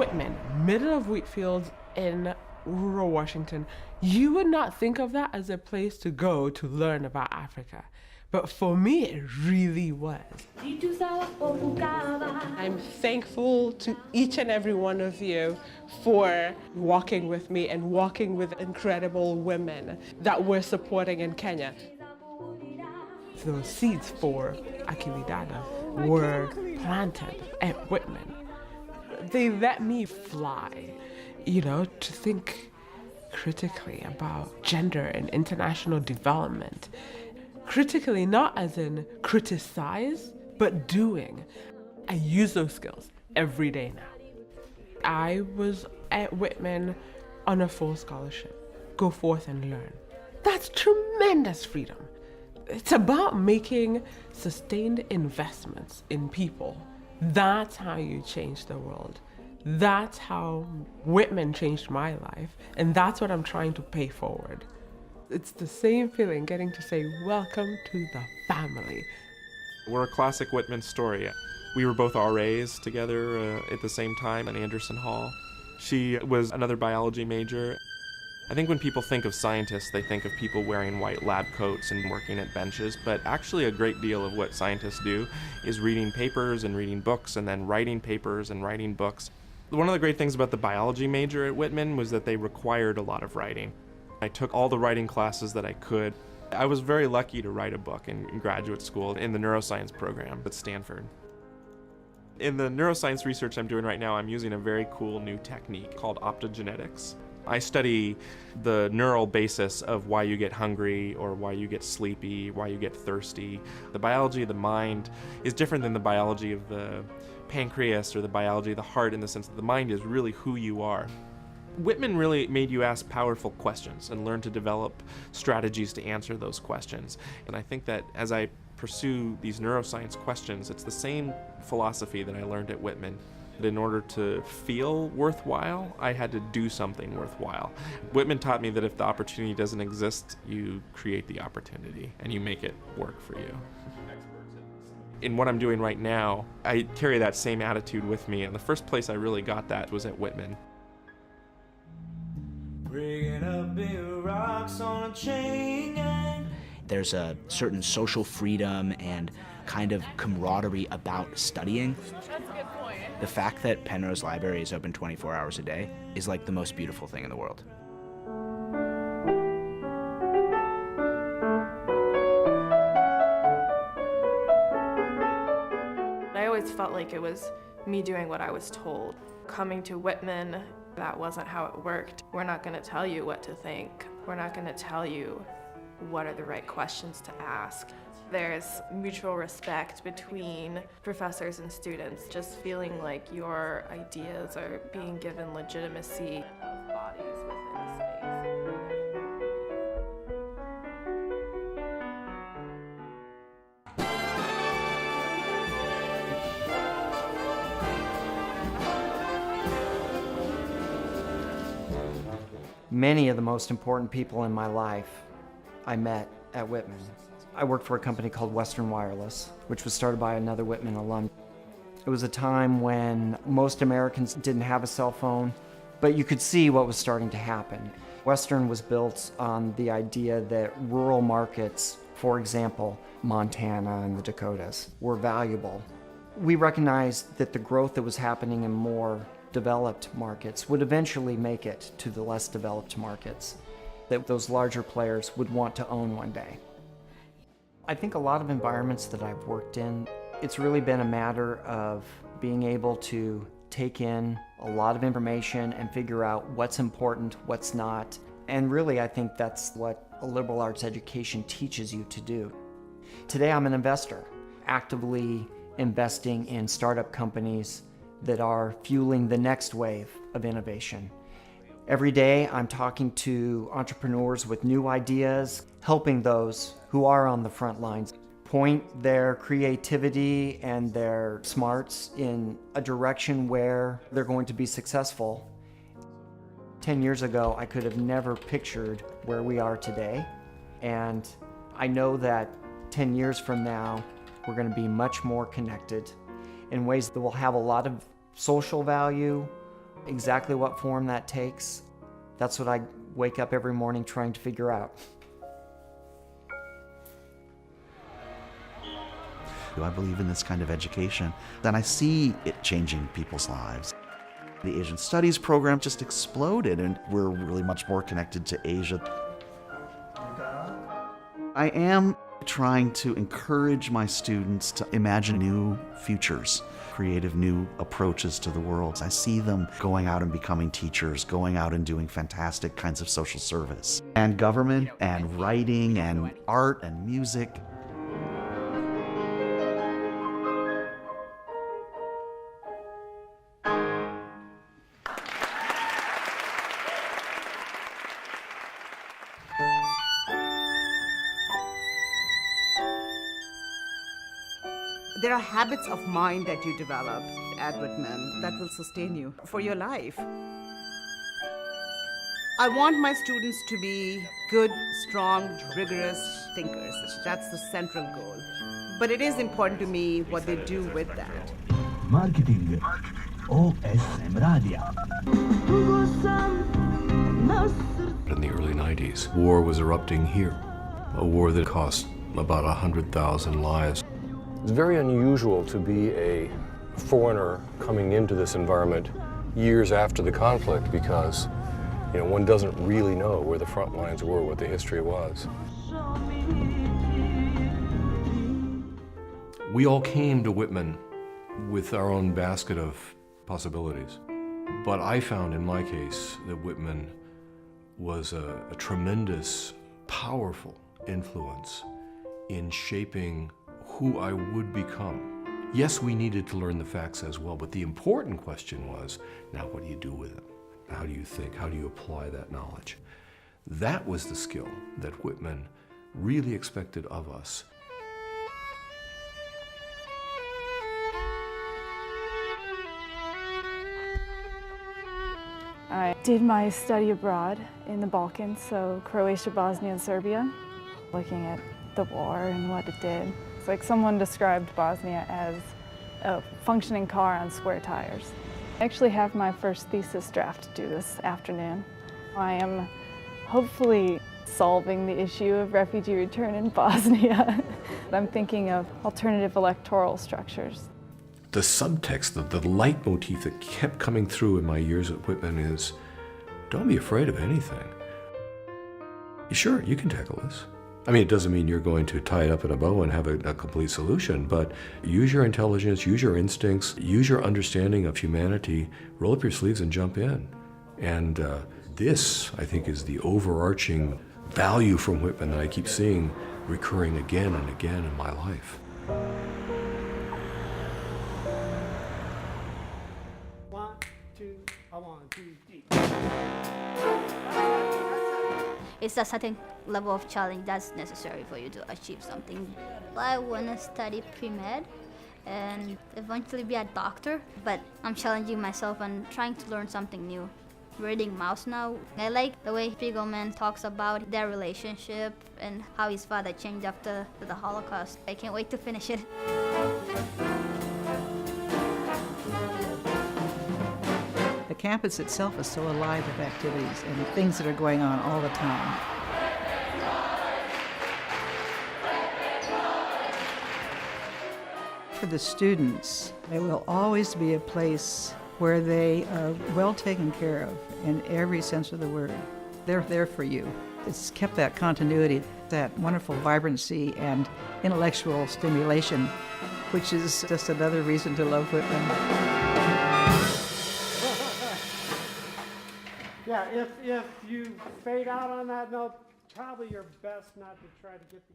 Whitman, middle of wheat fields in rural Washington. You would not think of that as a place to go to learn about Africa. But for me, it really was. I'm thankful to each and every one of you for walking with me and walking with incredible women that we're supporting in Kenya. Those seeds for Akili Dada were planted at Whitman. They let me fly, to think critically about gender and international development. Critically, not as in criticize, but doing. I use those skills every day now. I was at Whitman on a full scholarship. Go forth and learn. That's tremendous freedom. It's about making sustained investments in people. That's how you change the world. That's how Whitman changed my life, and that's what I'm trying to pay forward. It's the same feeling getting to say, welcome to the family. We're a classic Whitman story. We were both RAs together at the same time at Anderson Hall. She was another biology major. I think when people think of scientists, they think of people wearing white lab coats and working at benches, but actually a great deal of what scientists do is reading papers and reading books and then writing papers and writing books. One of the great things about the biology major at Whitman was that they required a lot of writing. I took all the writing classes that I could. I was very lucky to write a book in graduate school in the neuroscience program at Stanford. In the neuroscience research I'm doing right now, I'm using a very cool new technique called optogenetics. I study the neural basis of why you get hungry or why you get sleepy, why you get thirsty. The biology of the mind is different than the biology of the pancreas or the biology of the heart, in the sense that the mind is really who you are. Whitman really made you ask powerful questions and learn to develop strategies to answer those questions. And I think that as I pursue these neuroscience questions, it's the same philosophy that I learned at Whitman. In order to feel worthwhile, I had to do something worthwhile. Whitman taught me that if the opportunity doesn't exist, you create the opportunity and you make it work for you. In what I'm doing right now, I carry that same attitude with me, and the first place I really got that was at Whitman. Bringing up big rocks on a chain gang. There's a certain social freedom and kind of camaraderie about studying. That's a good point. The fact that Penrose Library is open 24 hours a day is like the most beautiful thing in the world. I always felt like it was me doing what I was told. Coming to Whitman, that wasn't how it worked. We're not going to tell you what to think. We're not going to tell you what are the right questions to ask. There's mutual respect between professors and students, just feeling like your ideas are being given legitimacy of bodies within a space. Many of the most important people in my life I met at Whitman. I worked for a company called Western Wireless, which was started by another Whitman alum. It was a time when most Americans didn't have a cell phone, but you could see what was starting to happen. Western was built on the idea that rural markets, for example, Montana and the Dakotas, were valuable. We recognized that the growth that was happening in more developed markets would eventually make it to the less developed markets, that those larger players would want to own one day. I think a lot of environments that I've worked in, it's really been a matter of being able to take in a lot of information and figure out what's important, what's not. And really, I think that's what a liberal arts education teaches you to do. Today, I'm an investor, actively investing in startup companies that are fueling the next wave of innovation. Every day, I'm talking to entrepreneurs with new ideas, helping those who are on the front lines point their creativity and their smarts in a direction where they're going to be successful. 10 years ago, I could have never pictured where we are today. And I know that 10 years from now, we're going to be much more connected in ways that will have a lot of social value, Exactly what form that takes, that's what I wake up every morning trying to figure out. Do I believe in this kind of education? Then I see it changing people's lives. The Asian Studies program just exploded, and we're really much more connected to Asia. I am trying to encourage my students to imagine new futures, creative new approaches to the world. I see them going out and becoming teachers, going out and doing fantastic kinds of social service. And government and writing and art and music. There are habits of mind that you develop at Whitman that will sustain you for your life. I want my students to be good, strong, rigorous thinkers. That's the central goal. But it is important to me what they do with that. Marketing OSM Radio. In the early 90s, war was erupting here, a war that cost about 100,000 lives. It's very unusual to be a foreigner coming into this environment years after the conflict because, one doesn't really know where the front lines were, what the history was. We all came to Whitman with our own basket of possibilities. But I found in my case that Whitman was a tremendous, powerful influence in shaping who I would become. Yes, we needed to learn the facts as well, but the important question was, now what do you do with it? How do you think? How do you apply that knowledge? That was the skill that Whitman really expected of us. I did my study abroad in the Balkans, so Croatia, Bosnia, and Serbia, looking at the war and what it did. It's like someone described Bosnia as a functioning car on square tires. I actually have my first thesis draft due this afternoon. I am hopefully solving the issue of refugee return in Bosnia. I'm thinking of alternative electoral structures. The subtext, the leitmotif that kept coming through in my years at Whitman is, don't be afraid of anything. Sure, you can tackle this. I mean, it doesn't mean you're going to tie it up in a bow and have a complete solution, but use your intelligence, use your instincts, use your understanding of humanity, roll up your sleeves and jump in. And this, I think, is the overarching value from Whitman that I keep seeing recurring again and again in my life. It's a certain level of challenge that's necessary for you to achieve something. I want to study pre-med and eventually be a doctor, but I'm challenging myself and trying to learn something new. Reading Mouse now, I like the way Spiegelman talks about their relationship and how his father changed after the Holocaust. I can't wait to finish it. The campus itself is so alive with activities and things that are going on all the time. For the students, it will always be a place where they are well taken care of in every sense of the word. They're there for you. It's kept that continuity, that wonderful vibrancy and intellectual stimulation, which is just another reason to love Whitman. Yeah, if you fade out on that note, probably your best not to try to get the